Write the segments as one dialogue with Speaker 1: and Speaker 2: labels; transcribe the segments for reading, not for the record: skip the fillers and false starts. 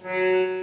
Speaker 1: Hare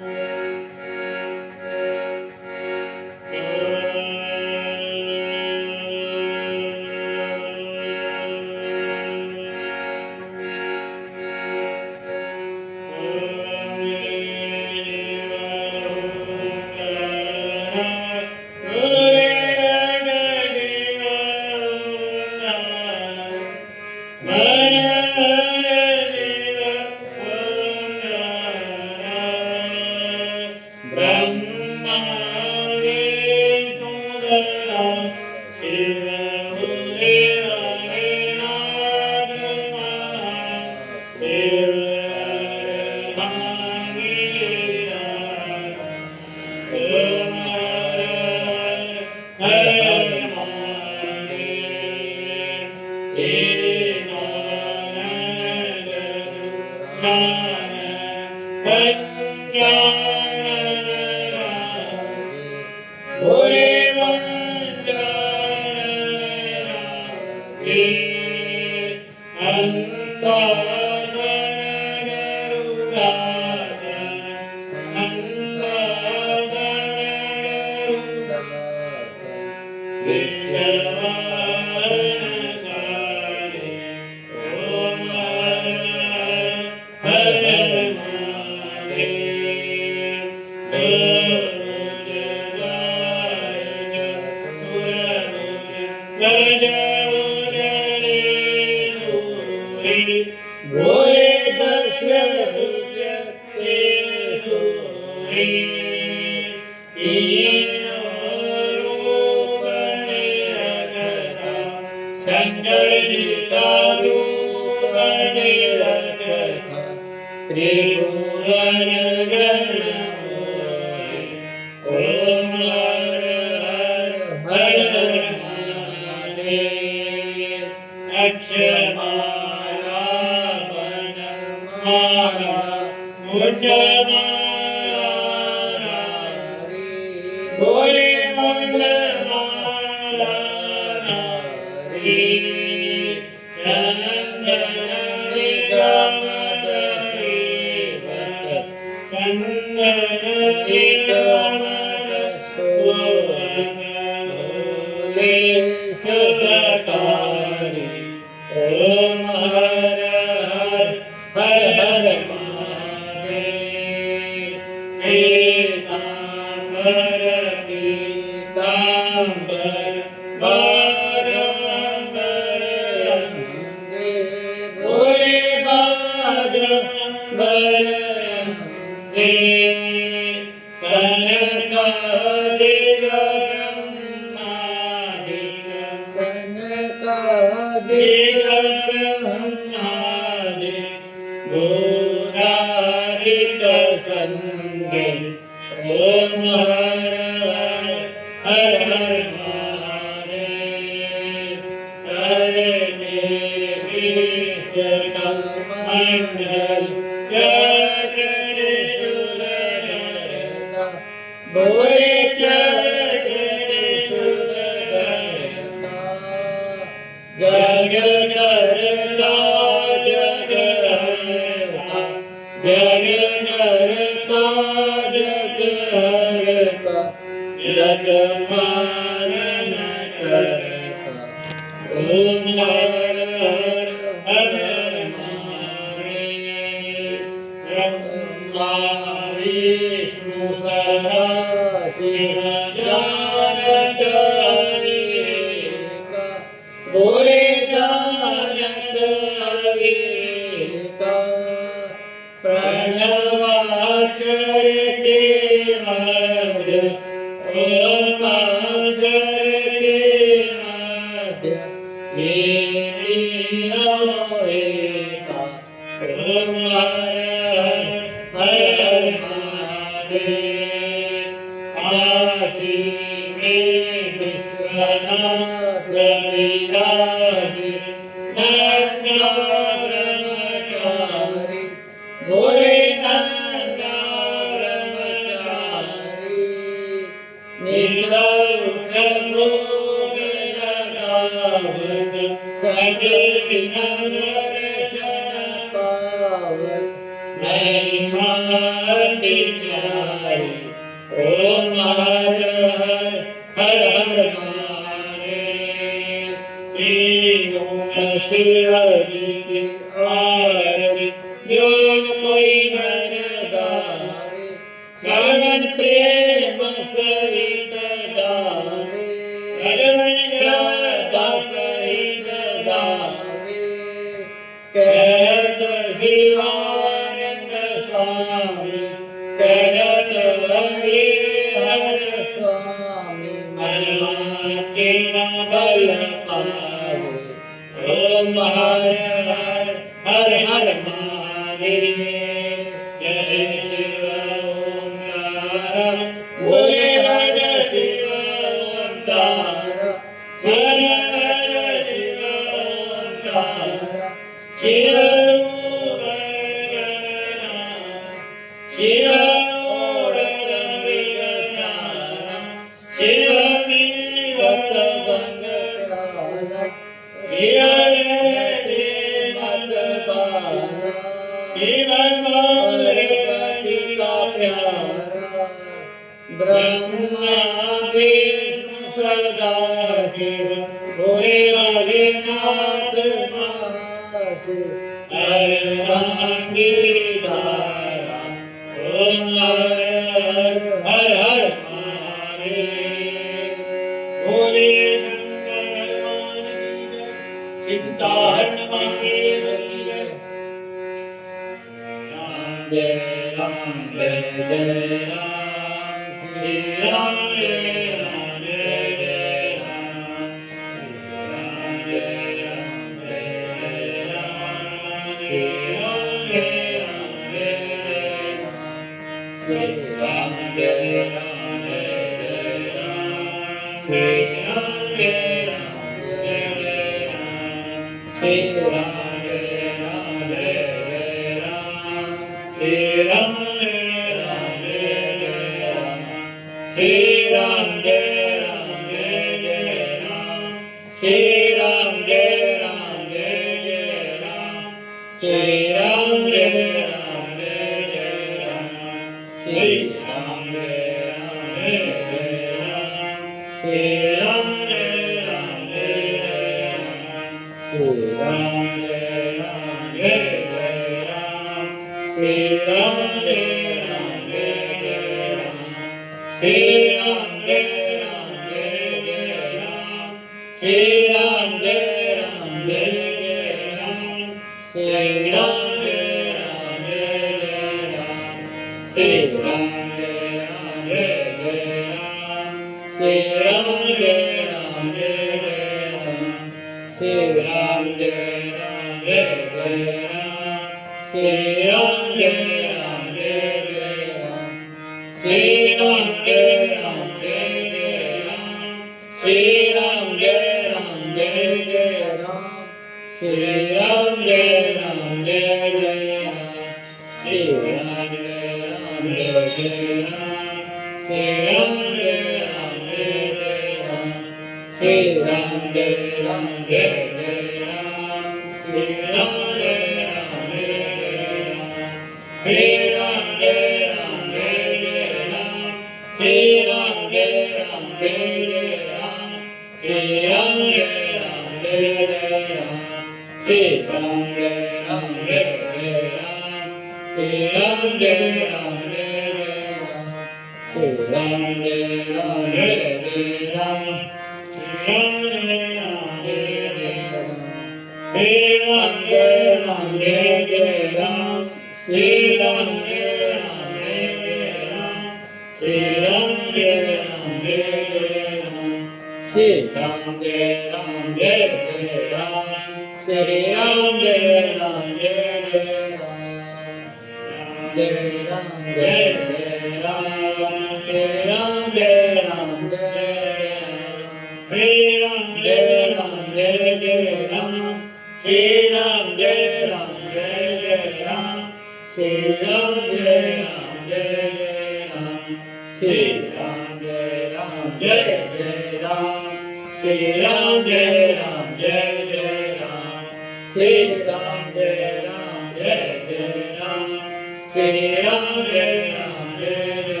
Speaker 1: Shri Ram Jai Ram Jai Jai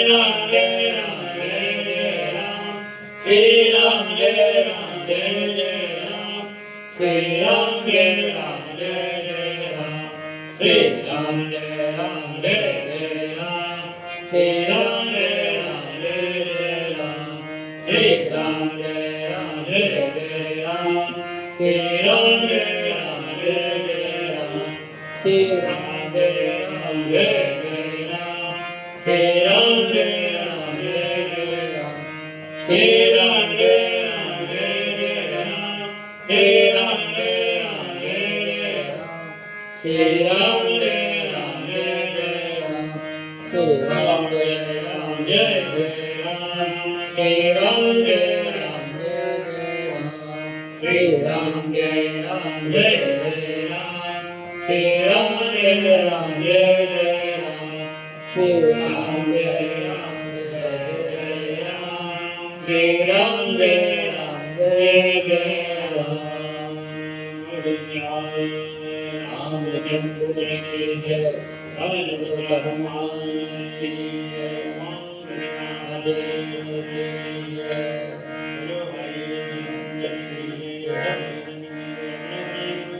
Speaker 1: Ram Shri Ram Jai Ram Jai Jai Ram Shri Ram Jai Ram Jai Jai Ram Shri Ram Jai Ram Jai Jai Ram Shri Ram Jai Ram Jai Jai Ram Shri Ram Jai Ram Jai Jai Ram Shri Ram Jai Ram Jai Jai Ram Shri Ram Jai Ram Jai Jai Ram Shri Ram Jai Ram Jai Jai Ram Shri Ram Jai Ram Jai Jai Ram Shri Ram Jai Ram Jai Jai Ram Shri Ram Jai Ram Jai Jai Ram Shri Ram Jai Ram Jai Jai Ram Shri Ram Jai Ram Jai Jai Ram Shri Ram Jai Ram Jai Jai Ram Shri Ram Jai Ram Jai Jai Ram Shri Ram Jai Ram Jai Jai Ram Shri Ram Jai Ram Jai Jai Ram Shri Ram Jai Ram Jai Jai Ram Ramchandra की जय रामचंद्र हनुमान की जय महादेव की जय बोलो भाई चंद्र जय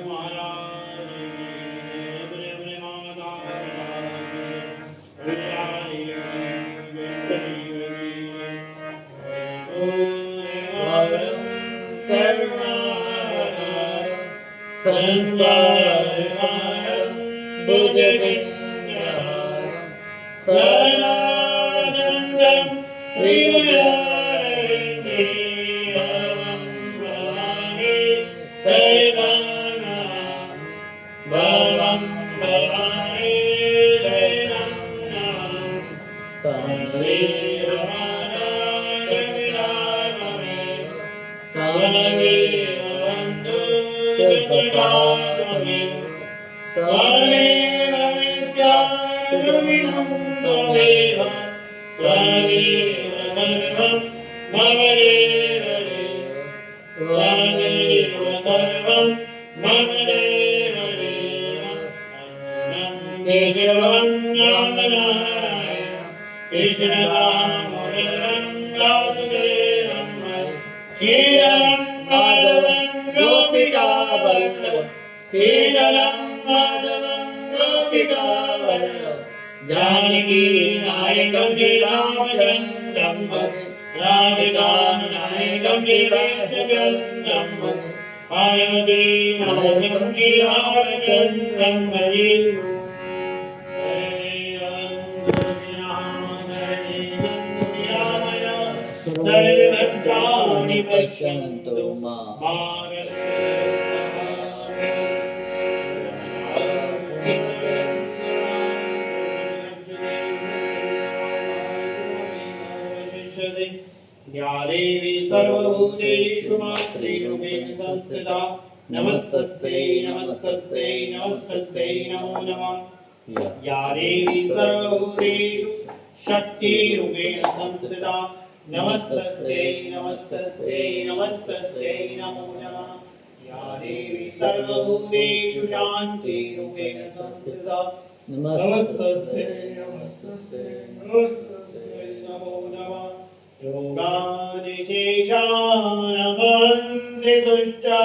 Speaker 1: महाराज बोले बोले माता संसारसारं भुजगेन्द्रहारं सदानन्दं विद्यारण्यं भवानि शरणं भवानि शरणं तमेव माता जगदात्मेव तमेव वन्दे त्वमेव विद्याचरणं त्वमेव सर्वं मम देव त्वमेव सर्वं मम देव केशवं नारायण कृष्णदामोदरं वासुदेवं श्रीधरं माधवं गोपिका वल्लभं श्रीधरं माधवं गोपिका वल्लभं जानकी नायकं श्रीरामचन्द्रं भजे राधिका नायकं श्रीकृष्णचन्द्रं भजे पार्वती नायकं श्रीरामचन्द्रं भजे सर्वभद्राणि पश्यन्तु मा या देवी सर्वभूतेषु मातृरूपेण संस्थिता नमस्तस्यै नमस्तस्यै नमस्तस्यै नमो नमः या देवी सर्वभूतेषु शक्तिरूपेण संस्थिता नमस्तस्यै नमस्तस्यै नमस्तस्यै नमो नमः या देवी सर्वभूतेषु शान्तिरूपेण संस्थिता नमस्तस्यै नमस्तस्यै नमस्तस्यै नमो नमः योगादिशेषानवन्ति तुष्टा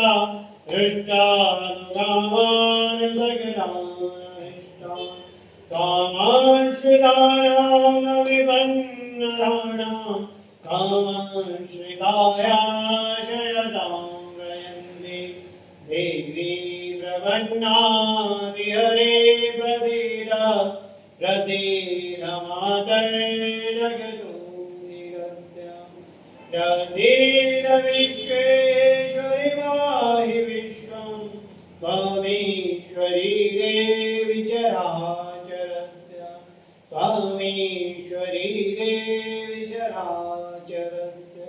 Speaker 1: हृष्टानुगामान् सकलानिष्टान् कामाश्रितानामविपन्नराणां कामाश्रितायाशयतां प्रयन्ति देवी प्रपन्ना विहरे प्रसीद प्रसीद मातर्जगतो प्रसीद विश्वेश्वरि पाहि विश्वं त्वमीश्वरी देवी चराचरस्य त्वमीश्वरी देवी चराचरस्य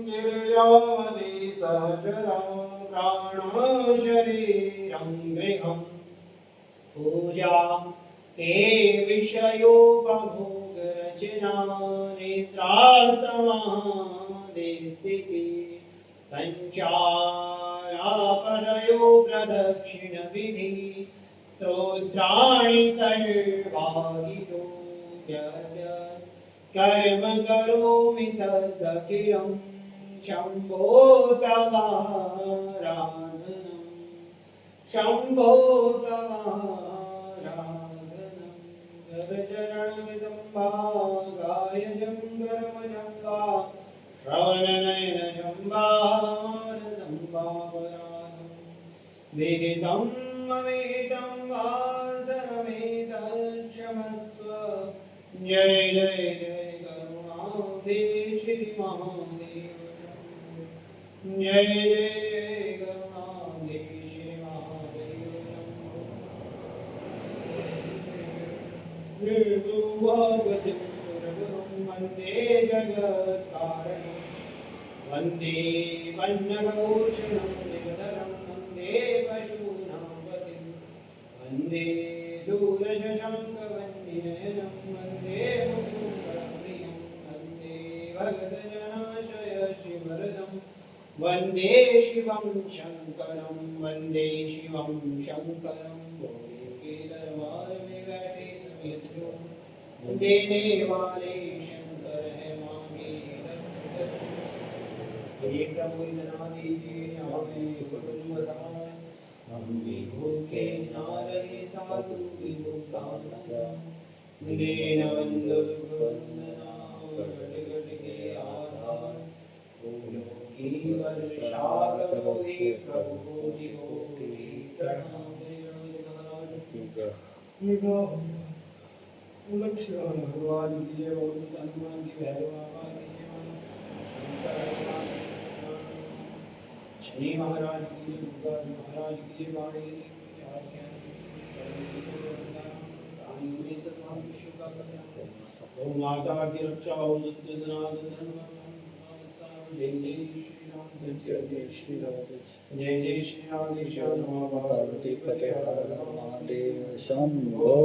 Speaker 1: गिरिजावती सहचरं प्राणशरीरं गृहं पूजा ते विषयोपभोगरचना नेत्रास्तमादिस्थिति सञ्चार
Speaker 2: पदयो प्रदक्षिणविधि स्तोत्राणि सर्वागितो कर्म करोमि तदखिलं शम्भो तवाराधनं शम्भो तवाराधनं जगचरणविदम्बा गायजङ्गरमजङ्गा श्रवणनयनजम्बारजम्बावराधं विहितं ममेतं वासनमेतच्छमस्व जय जय जय करुणाब्धे श्री महादेव जय जय जय करुणाब्धे श्री महादेव निर्दुर्भाग्यं सुरगुरुं वन्दे जगत्कारणं वन्दे वन्यभूषणं निगदनं वन्दे पशूनां पतिं वन्दे दूरशशङ्कवन्निनयनं वन्दे मुकुन्दप्रियं वन्दे भगतजनाशय शिवरदं वन्दे शिवं शङ्करं वन्दे शिवं शङ्करं देने वाले शंकर है मांगे एक प्रभु इतना दीजिए हमें कुटुंब हम भी भूखे ना रहे साधु भी भूखा दीनबंधु वंदना गट गट के आधार फूलों की वर्षा करो हे प्रभु कोटि कोटि प्रणाम लक्ष्मण भगवान की जय बोलो हनुमान की भैरव बाबा की जय शनि महाराज की जय दुर्गा महाराज की जय वाणी ओम माता की रक्षा ओम सत्यनाथ जय जय श्री राम जय जय श्री राम जय जय श्री राम ईशान पार्वती फतेह हर हर महादेव शंभो